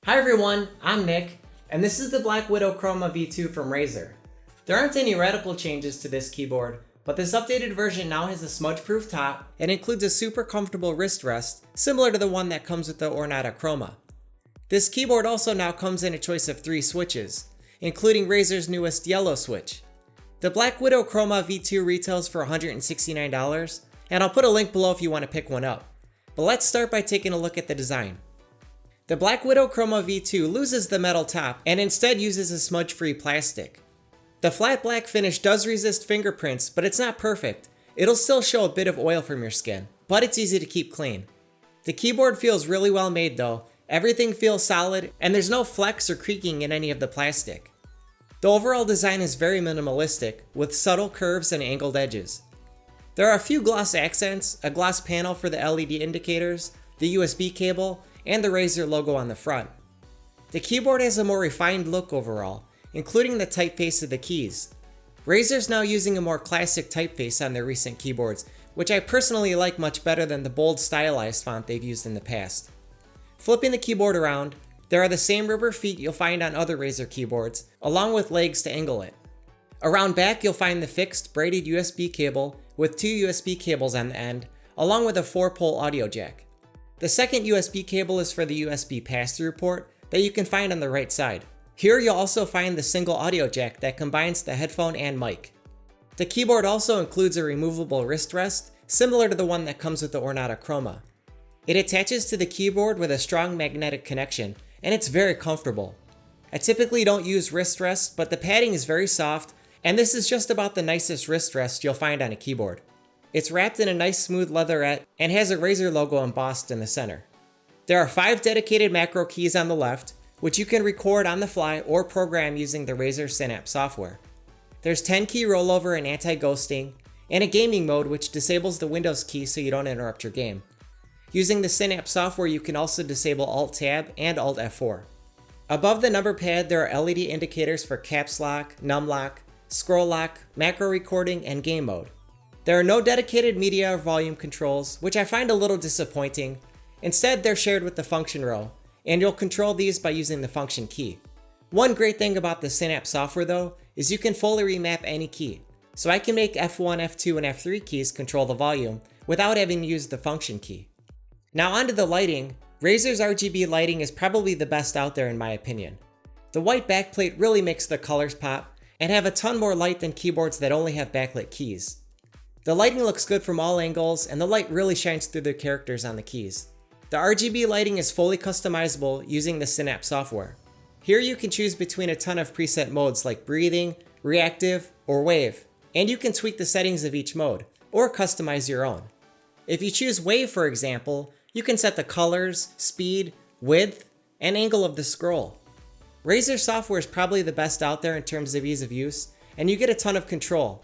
Hi everyone, I'm Nick, and this is the BlackWidow Chroma V2 from Razer. There aren't any radical changes to this keyboard, but this updated version now has a smudge-proof top and includes a super comfortable wrist rest, similar to the one that comes with the Untitled Chroma. This keyboard also now comes in a choice of 3 switches, including Razer's newest yellow switch. The BlackWidow Chroma V2 retails for $169, and I'll put a link below if you want to pick one up. But let's start by taking a look at the design. The BlackWidow Chroma V2 loses the metal top and instead uses a smudge-free plastic. The flat black finish does resist fingerprints, but it's not perfect. It'll still show a bit of oil from your skin, but it's easy to keep clean. The keyboard feels really well made though. Everything feels solid, and there's no flex or creaking in any of the plastic. The overall design is very minimalistic, with subtle curves and angled edges. There are a few gloss accents, a gloss panel for the LED indicators, the USB cable, and the Razer logo on the front. The keyboard has a more refined look overall, including the typeface of the keys. Razer's now using a more classic typeface on their recent keyboards, which I personally like much better than the bold stylized font they've used in the past. Flipping the keyboard around, there are the same rubber feet you'll find on other Razer keyboards, along with legs to angle it. Around back you'll find the fixed braided USB cable with 2 USB cables on the end, along with a 4-pole audio jack. The second USB cable is for the USB pass-through port that you can find on the right side. Here you'll also find the single audio jack that combines the headphone and mic. The keyboard also includes a removable wrist rest, similar to the one that comes with the Untitled Chroma. It attaches to the keyboard with a strong magnetic connection, and it's very comfortable. I typically don't use wrist rests, but the padding is very soft, and this is just about the nicest wrist rest you'll find on a keyboard. It's wrapped in a nice smooth leatherette and has a Razer logo embossed in the center. There are 5 dedicated macro keys on the left, which you can record on the fly or program using the Razer Synapse Software. There's 10 key rollover and anti-ghosting, and a gaming mode which disables the Windows key so you don't interrupt your game. Using the Synapse Software you can also disable Alt-Tab and Alt-F4. Above the number pad there are LED indicators for caps lock, num lock, scroll lock, macro recording, and game mode. There are no dedicated media or volume controls, which I find a little disappointing. Instead, they're shared with the function row, and you'll control these by using the function key. One great thing about the Synapse software though, is you can fully remap any key. So I can make F1, F2, and F3 keys control the volume without having to use the function key. Now onto the lighting. Razer's RGB lighting is probably the best out there in my opinion. The white backplate really makes the colors pop, and have a ton more light than keyboards that only have backlit keys. The lighting looks good from all angles, and the light really shines through the characters on the keys. The RGB lighting is fully customizable using the Synapse software. Here you can choose between a ton of preset modes like breathing, reactive, or wave, and you can tweak the settings of each mode, or customize your own. If you choose wave for example, you can set the colors, speed, width, and angle of the scroll. Razer software is probably the best out there in terms of ease of use, and you get a ton of control.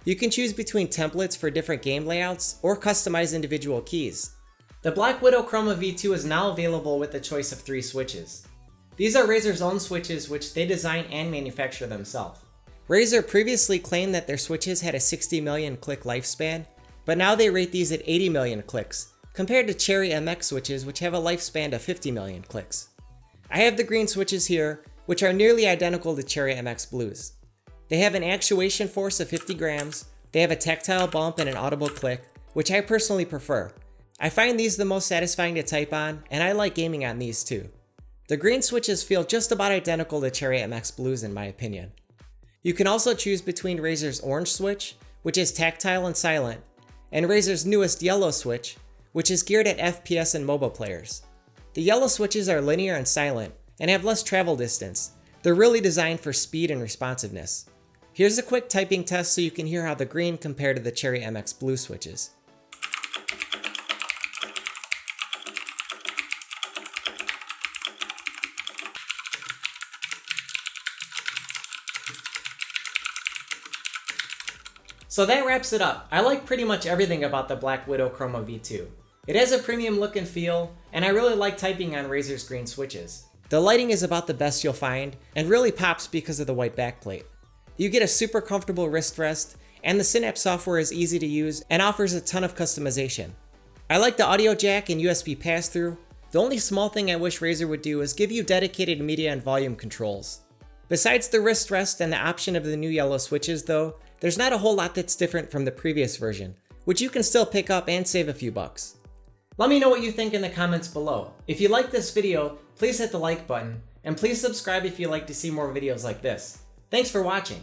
You can choose between templates for different game layouts or customize individual keys. The BlackWidow Chroma V2 is now available with a choice of 3 switches. These are Razer's own switches which they design and manufacture themselves. Razer previously claimed that their switches had a 60 million click lifespan, but now they rate these at 80 million clicks, compared to Cherry MX switches which have a lifespan of 50 million clicks. I have the green switches here, which are nearly identical to Cherry MX Blues. They have an actuation force of 50 grams, they have a tactile bump and an audible click, which I personally prefer. I find these the most satisfying to type on, and I like gaming on these too. The green switches feel just about identical to Cherry MX Blues in my opinion. You can also choose between Razer's orange switch, which is tactile and silent, and Razer's newest yellow switch, which is geared at FPS and MOBA players. The yellow switches are linear and silent, and have less travel distance. They're really designed for speed and responsiveness. Here's a quick typing test so you can hear how the green compare to the Cherry MX Blue switches. So that wraps it up. I like pretty much everything about the BlackWidow Chroma V2. It has a premium look and feel, and I really like typing on Razer's green switches. The lighting is about the best you'll find, and really pops because of the white backplate. You get a super comfortable wrist rest, and the Synapse software is easy to use and offers a ton of customization. I like the audio jack and USB pass-through, The only small thing I wish Razer would do is give you dedicated media and volume controls. Besides the wrist rest and the option of the new yellow switches though, there's not a whole lot that's different from the previous version, which you can still pick up and save a few bucks. Let me know what you think in the comments below. If you liked this video, please hit the like button, and please subscribe if you'd like to see more videos like this. Thanks for watching.